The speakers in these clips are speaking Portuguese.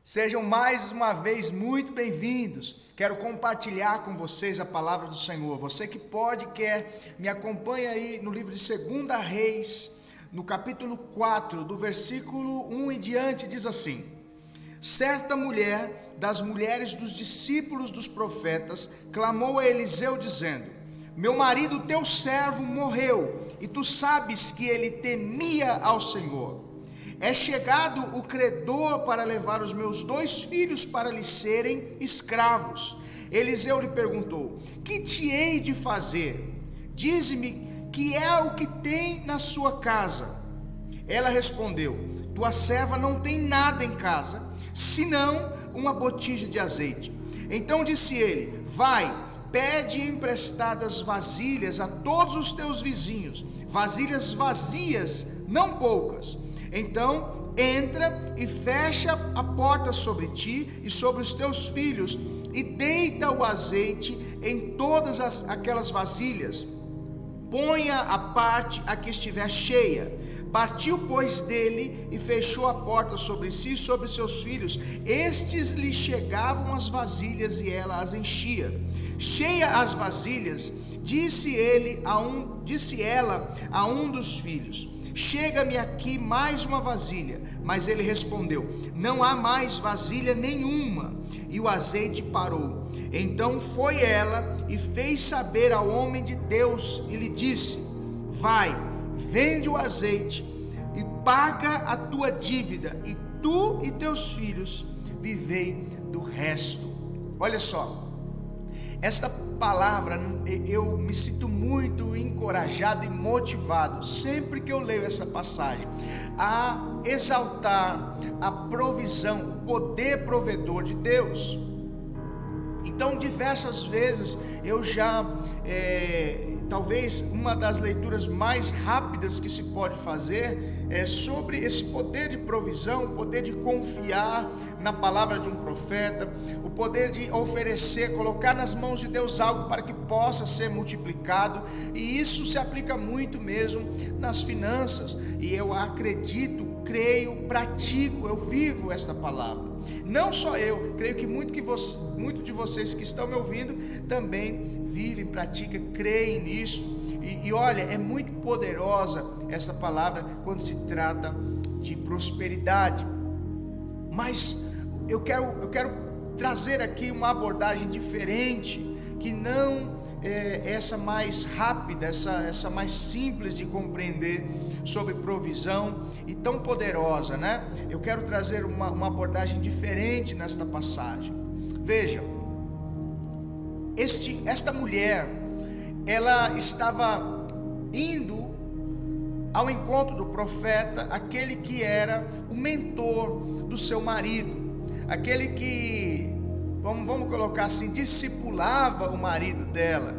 Sejam mais uma vez muito bem-vindos. Quero compartilhar com vocês a palavra do Senhor. Você que pode, quer, me acompanha aí no livro de 2 Reis, no capítulo 4, do versículo 1 em diante, diz assim: Certa mulher das mulheres dos discípulos dos profetas clamou a Eliseu dizendo: Meu marido, teu servo, morreu, e tu sabes que ele temia ao Senhor. É chegado o credor para levar os meus 2 filhos para lhe serem escravos. Eliseu lhe perguntou: Que te hei de fazer? Dize-me que é o que tem na sua casa. Ela respondeu: Tua serva não tem nada em casa, senão uma botija de azeite. Então disse ele: Vai, pede emprestadas vasilhas a todos os teus vizinhos, vasilhas vazias, não poucas. Então entra e fecha a porta sobre ti e sobre os teus filhos, e deita o azeite em todas aquelas vasilhas. Ponha a parte a que estiver cheia. Partiu, pois, dele e fechou a porta sobre si e sobre seus filhos. Estes lhe chegavam as vasilhas e ela as enchia. Cheia as vasilhas, disse ela a um dos filhos: Chega-me aqui mais uma vasilha. Mas ele respondeu: Não há mais vasilha nenhuma. E o azeite parou. Então foi ela e fez saber ao homem de Deus e lhe disse: Vai, vende o azeite e paga a tua dívida, e tu e teus filhos vivei do resto. Olha só, esta palavra, eu me sinto muito encorajado e motivado sempre que eu leio essa passagem a exaltar a provisão, o poder provedor de Deus. Então, diversas vezes eu já, talvez uma das leituras mais rápidas que se pode fazer é sobre esse poder de provisão, o poder de confiar na palavra de um profeta, o poder de oferecer, colocar nas mãos de Deus algo para que possa ser multiplicado. E isso se aplica muito mesmo nas finanças, e eu acredito, creio, pratico, eu vivo esta palavra. Não só eu, creio que muito de vocês que estão me ouvindo também vivem, praticam, creem nisso. E olha, é muito poderosa essa palavra quando se trata de prosperidade. Mas eu quero trazer aqui uma abordagem diferente, que não essa mais rápida, essa mais simples de compreender sobre provisão e tão poderosa, né? Eu quero trazer uma abordagem diferente nesta passagem. Veja, esta mulher, ela estava indo ao encontro do profeta, aquele que era o mentor do seu marido, aquele que, vamos colocar assim, discipulava o marido dela.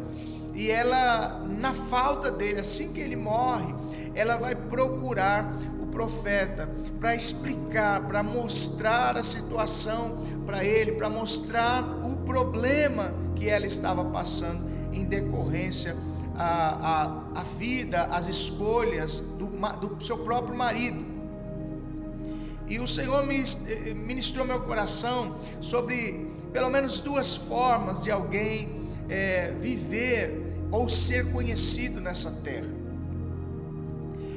E ela, na falta dele, assim que ele morre, ela vai procurar o profeta para explicar, para mostrar a situação para ele, para mostrar o problema que ela estava passando em decorrência a vida, as escolhas do seu próprio marido. E o Senhor ministrou meu coração sobre pelo menos 2 formas de alguém viver ou ser conhecido nessa terra.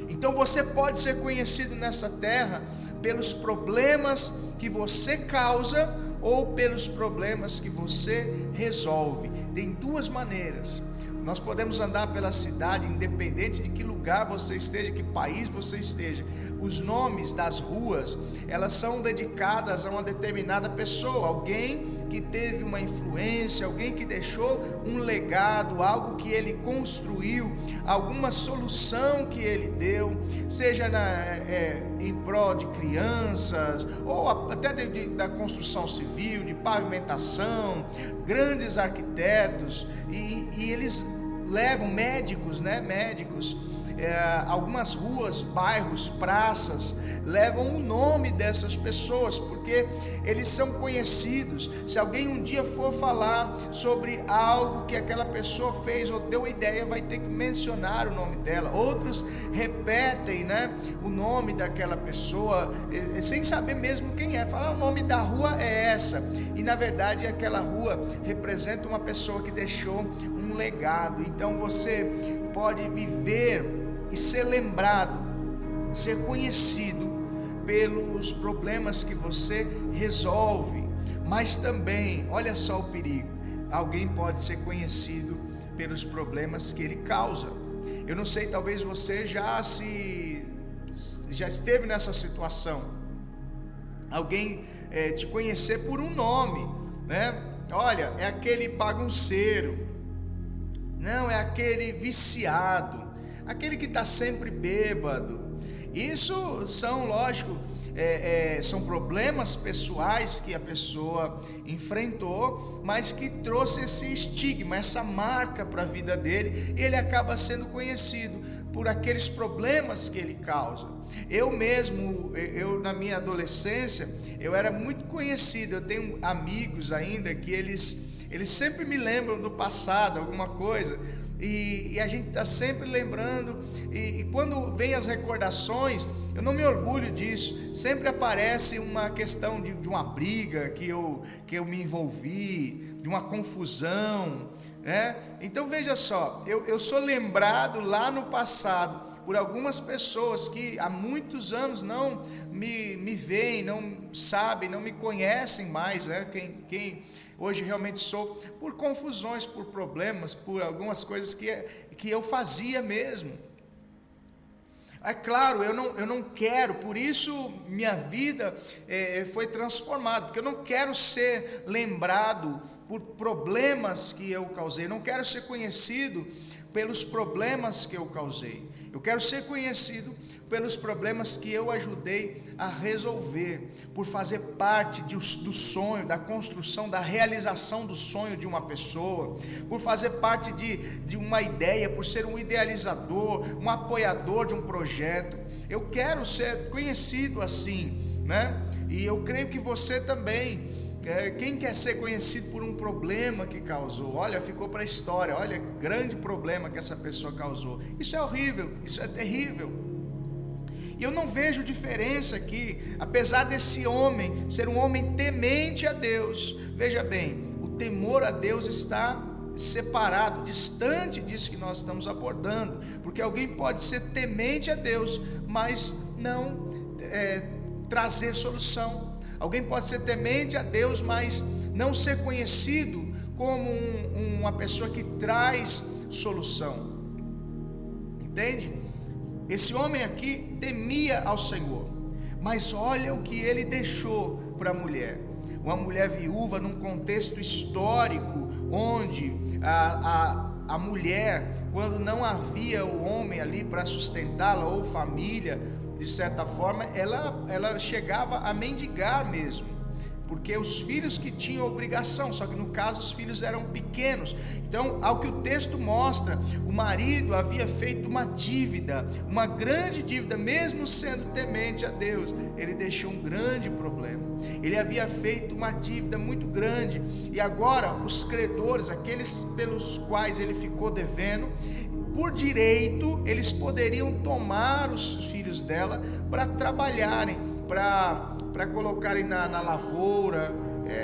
Então você pode ser conhecido nessa terra pelos problemas que você causa ou pelos problemas que você resolve. Tem 2 maneiras. Nós podemos andar pela cidade, independente de que lugar você esteja, que país você esteja. Os nomes das ruas, elas são dedicadas a uma determinada pessoa, alguém que teve uma influência, alguém que deixou um legado, algo que ele construiu, alguma solução que ele deu, seja em prol de crianças, ou até da construção civil, de pavimentação, grandes arquitetos, e eles levam médicos, algumas ruas, bairros, praças levam o nome dessas pessoas, porque eles são conhecidos. Se alguém um dia for falar sobre algo que aquela pessoa fez ou deu ideia, vai ter que mencionar o nome dela. Outros repetem, né, o nome daquela pessoa, sem saber mesmo quem é. Fala, o nome da rua é essa, e na verdade aquela rua representa uma pessoa que deixou um legado. Então você pode viver e ser lembrado, ser conhecido pelos problemas que você resolve, mas também, olha só o perigo, alguém pode ser conhecido pelos problemas que ele causa. Eu não sei, talvez você já esteve nessa situação, alguém te conhecer por um nome, né? Olha, é aquele bagunceiro, não, é aquele viciado, aquele que está sempre bêbado. Isso são, lógico, são problemas pessoais que a pessoa enfrentou, mas que trouxe esse estigma, essa marca para a vida dele, e ele acaba sendo conhecido por aqueles problemas que ele causa. Eu mesmo, na minha adolescência, eu era muito conhecido. Eu tenho amigos ainda que eles sempre me lembram do passado, alguma coisa, e a gente está sempre lembrando, e quando vem as recordações, eu não me orgulho disso, sempre aparece uma questão de uma briga que eu me envolvi, de uma confusão, né? Então veja só, eu sou lembrado lá no passado por algumas pessoas que há muitos anos não me veem, não sabem, não me conhecem mais, né? Quem hoje realmente sou, por confusões, por problemas, por algumas coisas que eu fazia mesmo. É claro, eu não quero, por isso minha vida foi transformada, porque eu não quero ser lembrado por problemas que eu causei, eu não quero ser conhecido pelos problemas que eu causei, eu quero ser conhecido pelos problemas que eu ajudei a resolver, por fazer parte do sonho, da construção, da realização do sonho de uma pessoa, por fazer parte de uma ideia, por ser um idealizador, um apoiador de um projeto. Eu quero ser conhecido assim, né? E eu creio que você também. Quem quer ser conhecido por um problema que causou? Olha, ficou para a história, olha, grande problema que essa pessoa causou. Isso é horrível, isso é terrível. E eu não vejo diferença aqui, apesar desse homem ser um homem temente a Deus. Veja bem, o temor a Deus está separado, distante disso que nós estamos abordando, porque alguém pode ser temente a Deus, mas não trazer solução. Alguém pode ser temente a Deus, mas não ser conhecido como uma pessoa que traz solução. Entende? Esse homem aqui temia ao Senhor, mas olha o que ele deixou para a mulher. Uma mulher viúva num contexto histórico, onde a mulher, quando não havia o homem ali para sustentá-la, ou família, de certa forma, ela chegava a mendigar mesmo, porque os filhos que tinham obrigação, só que no caso os filhos eram pequenos. Então, ao que o texto mostra, o marido havia feito uma dívida, uma grande dívida, mesmo sendo temente a Deus, ele deixou um grande problema. Ele havia feito uma dívida muito grande, e agora os credores, aqueles pelos quais ele ficou devendo, por direito, eles poderiam tomar os filhos dela para trabalharem, para colocarem na lavoura,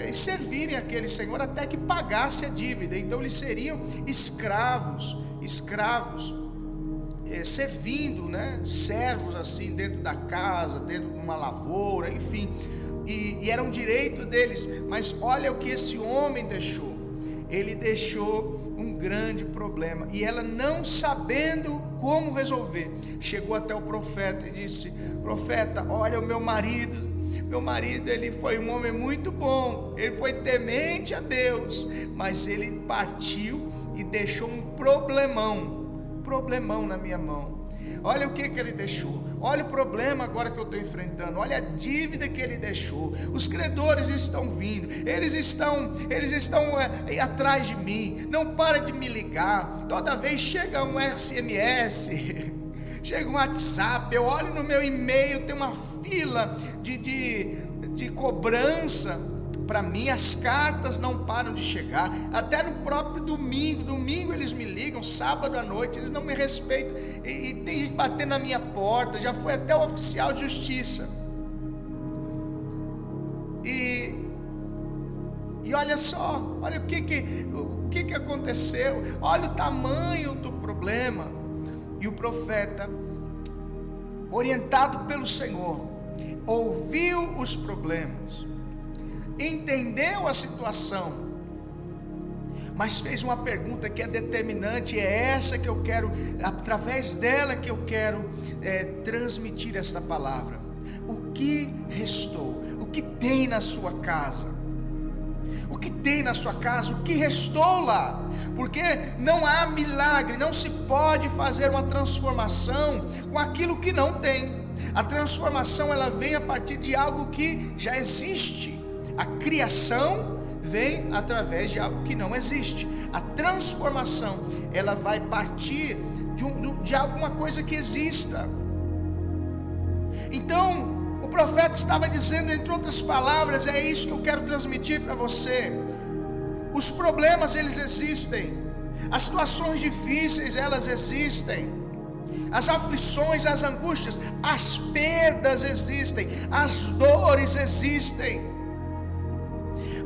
e servirem aquele senhor até que pagasse a dívida. Então eles seriam escravos, servindo, né? Servos assim dentro da casa, dentro de uma lavoura, enfim, e era um direito deles. Mas olha o que esse homem deixou. Ele deixou um grande problema, e ela, não sabendo como resolver, chegou até o profeta e disse: profeta, olha, o meu marido, ele foi um homem muito bom, ele foi temente a Deus, mas ele partiu e deixou um problemão na minha mão. Olha o que ele deixou, olha o problema agora que eu estou enfrentando, olha a dívida que ele deixou. Os credores estão vindo, eles estão atrás de mim, não para de me ligar, toda vez chega um SMS, chega um WhatsApp, eu olho no meu e-mail, tem uma fila de cobrança. Para mim as cartas não param de chegar, até no próprio domingo eles me ligam, sábado à noite, eles não me respeitam, e tem gente batendo na minha porta, já foi até o oficial de justiça. E olha só, olha o que aconteceu, olha o tamanho do problema. E o profeta, orientado pelo Senhor, ouviu os problemas, entendeu a situação, mas fez uma pergunta que é determinante, é essa que eu quero, através dela que eu quero transmitir esta palavra. O que restou? O que tem na sua casa? O que tem na sua casa? O que restou lá? Porque não há milagre, não se pode fazer uma transformação com aquilo que não tem. A transformação ela vem a partir de algo que já existe. A criação vem através de algo que não existe. A transformação ela vai partir de alguma coisa que exista. Então o profeta estava dizendo, entre outras palavras, é isso que eu quero transmitir para você. Os problemas eles existem, as situações difíceis elas existem, as aflições, as angústias, as perdas existem, as dores existem.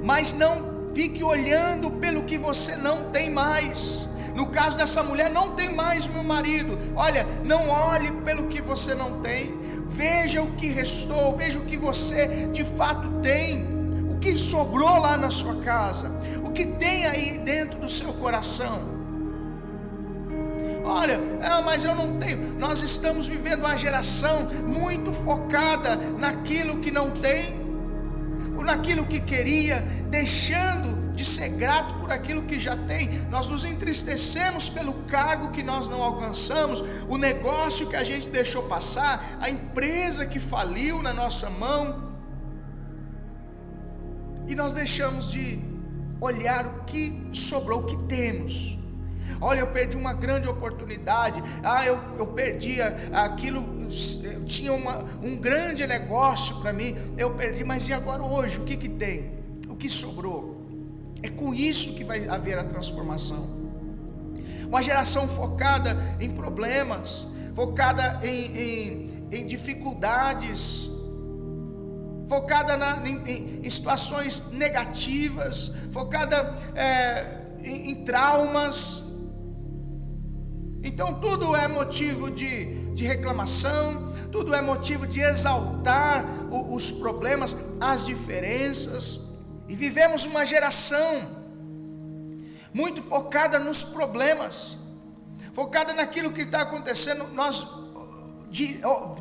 Mas não fique olhando pelo que você não tem mais. No caso dessa mulher, não tem mais meu marido. Olha, não olhe pelo que você não tem. Veja o que restou, veja o que você de fato tem. O que sobrou lá na sua casa. O que tem aí dentro do seu coração. Olha, mas eu não tenho. Nós estamos vivendo uma geração muito focada naquilo que não tem, ou naquilo que queria, deixando de ser grato por aquilo que já tem. Nós nos entristecemos pelo cargo que nós não alcançamos, o negócio que a gente deixou passar, a empresa que faliu na nossa mão, e nós deixamos de olhar o que sobrou, o que temos. Olha, eu perdi uma grande oportunidade, eu perdi aquilo, eu tinha um grande negócio para mim, eu perdi, mas e agora hoje, o que tem? O que sobrou? É com isso que vai haver a transformação. Uma geração focada em problemas, focada em dificuldades, focada em situações negativas, focada em traumas. Então tudo é motivo de reclamação, tudo é motivo de exaltar os problemas, as diferenças. E vivemos uma geração muito focada nos problemas, focada naquilo que está acontecendo. Nós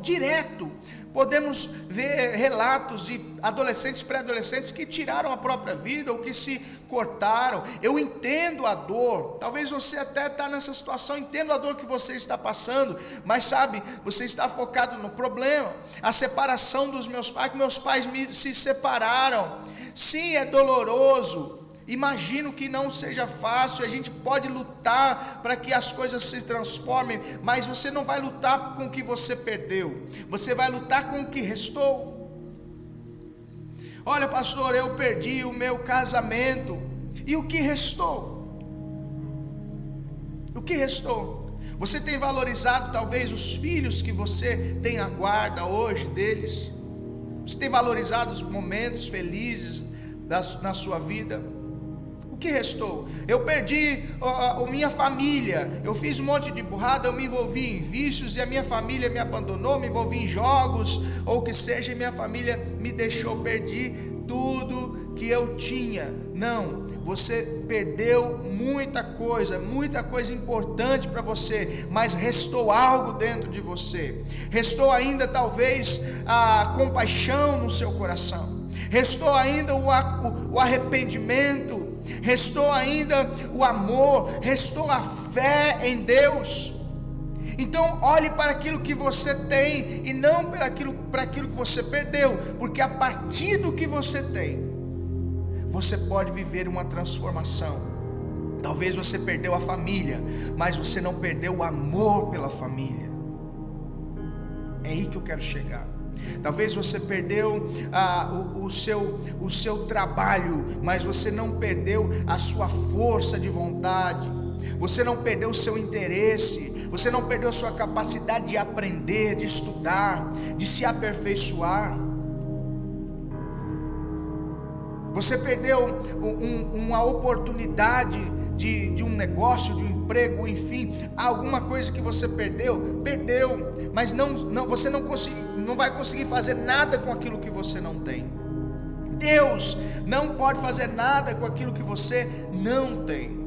direto podemos ver relatos de adolescentes, pré-adolescentes que tiraram a própria vida ou que se cortaram. Eu entendo a dor, talvez você até está nessa situação, entendo a dor que você está passando, mas sabe, você está focado no problema. A separação dos meus pais se separaram. Sim, é doloroso, imagino que não seja fácil, a gente pode lutar para que as coisas se transformem, mas você não vai lutar com o que você perdeu, você vai lutar com o que restou. Olha, pastor, eu perdi o meu casamento, e o que restou? O que restou? Você tem valorizado talvez os filhos que você tem a guarda hoje deles? Você tem valorizado os momentos felizes na sua vida? O que restou? Eu perdi a minha família, eu fiz um monte de burrada, eu me envolvi em vícios e a minha família me abandonou, me envolvi em jogos, ou o que seja, e minha família me deixou, perdi tudo que eu tinha. Não, você perdeu muita coisa importante para você, mas restou algo dentro de você. Restou ainda talvez a compaixão no seu coração, restou ainda o arrependimento, restou ainda o amor, restou a fé em Deus. Então olhe para aquilo que você tem e não para aquilo que você perdeu, porque a partir do que você tem, você pode viver uma transformação. Talvez você perdeu a família, mas você não perdeu o amor pela família. É aí que eu quero chegar. Talvez você perdeu o seu trabalho, mas você não perdeu a sua força de vontade, você não perdeu o seu interesse, você não perdeu a sua capacidade de aprender, de estudar, de se aperfeiçoar. Você perdeu uma oportunidade de um negócio, de um emprego, enfim, alguma coisa que você perdeu, mas você não vai conseguir fazer nada com aquilo que você não tem. Deus não pode fazer nada com aquilo que você não tem.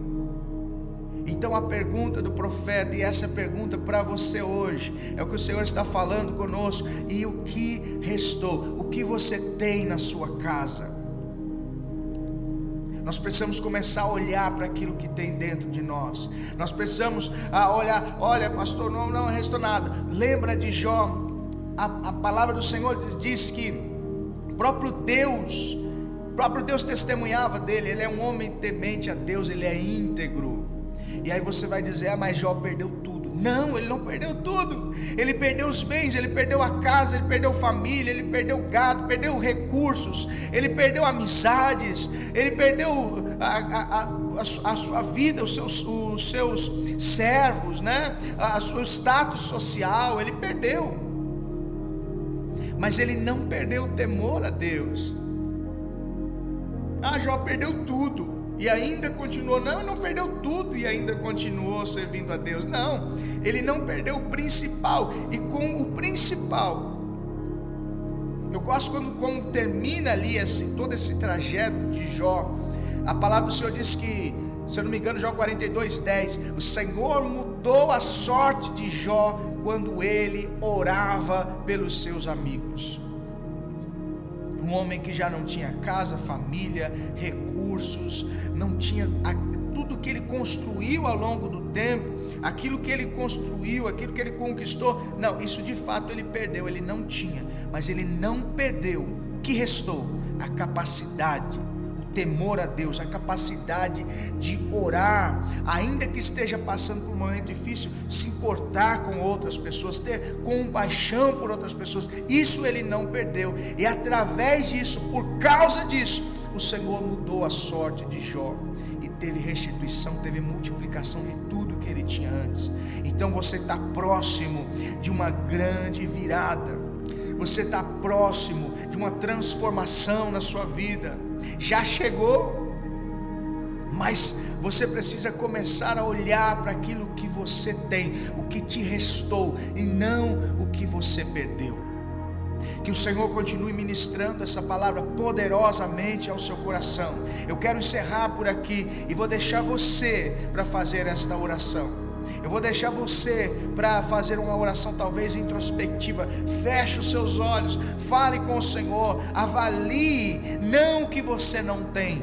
Então a pergunta do profeta, e essa pergunta para você hoje, é o que o Senhor está falando conosco: e o que restou? O que você tem na sua casa? Nós precisamos começar a olhar para aquilo que tem dentro de nós. Nós precisamos olhar, olha pastor, não restou nada. Lembra de Jó? A palavra do Senhor diz que o próprio Deus testemunhava dele. Ele é um homem temente a Deus, ele é íntegro. E aí você vai dizer: mas Jó perdeu tudo. Não, ele não perdeu tudo. Ele perdeu os bens, ele perdeu a casa, ele perdeu família, ele perdeu gado, perdeu recursos, ele perdeu amizades, ele perdeu a sua vida, os seus servos, né? O seu status social, ele perdeu. Mas ele não perdeu o temor a Deus. Jó perdeu tudo e ainda continuou. Não perdeu tudo e ainda continuou servindo a Deus. Não, ele não perdeu o principal. E com o principal, eu gosto como termina ali todo esse trajeto de Jó. A palavra do Senhor diz que, se eu não me engano, Jó 42:10, o Senhor mudou a sorte de Jó quando ele orava pelos seus amigos. Um homem que já não tinha casa, família, recursos, não tinha tudo que ele construiu ao longo do tempo, aquilo que ele construiu, aquilo que ele conquistou. Não, isso de fato ele perdeu, ele não tinha, mas ele não perdeu. O que restou? A capacidade, o temor a Deus, a capacidade de orar, ainda que esteja passando por um momento difícil, se importar com outras pessoas, ter compaixão por outras pessoas. Isso ele não perdeu, e através disso, por causa disso, o Senhor mudou a sorte de Jó, e teve restituição, teve multiplicação de tudo que ele tinha antes. Então você está próximo de uma grande virada, você está próximo de uma transformação na sua vida. Já chegou, mas você precisa começar a olhar para aquilo que você tem, o que te restou, e não o que você perdeu. Que o Senhor continue ministrando essa palavra poderosamente ao seu coração. Eu quero encerrar por aqui e vou deixar você para fazer esta oração. Eu vou deixar você para fazer uma oração talvez introspectiva. Feche os seus olhos, fale com o Senhor, avalie não o que você não tem,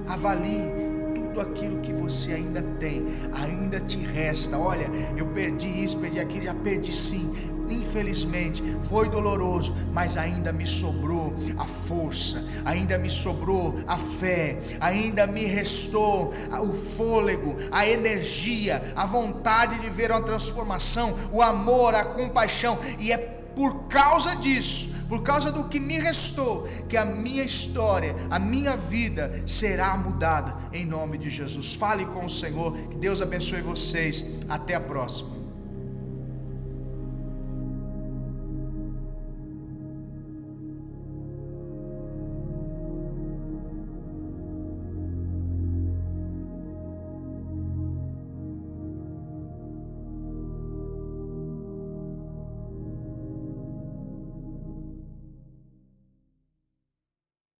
avalie tudo aquilo que você ainda tem, ainda te resta. Olha, eu perdi isso, perdi aquilo, já perdi sim. Infelizmente foi doloroso, mas ainda me sobrou a força, ainda me sobrou a fé, ainda me restou o fôlego, a energia, a vontade de ver uma transformação, o amor, a compaixão. E é por causa disso, por causa do que me restou, que a minha história, a minha vida será mudada em nome de Jesus. Fale com o Senhor, que Deus abençoe vocês. Até a próxima.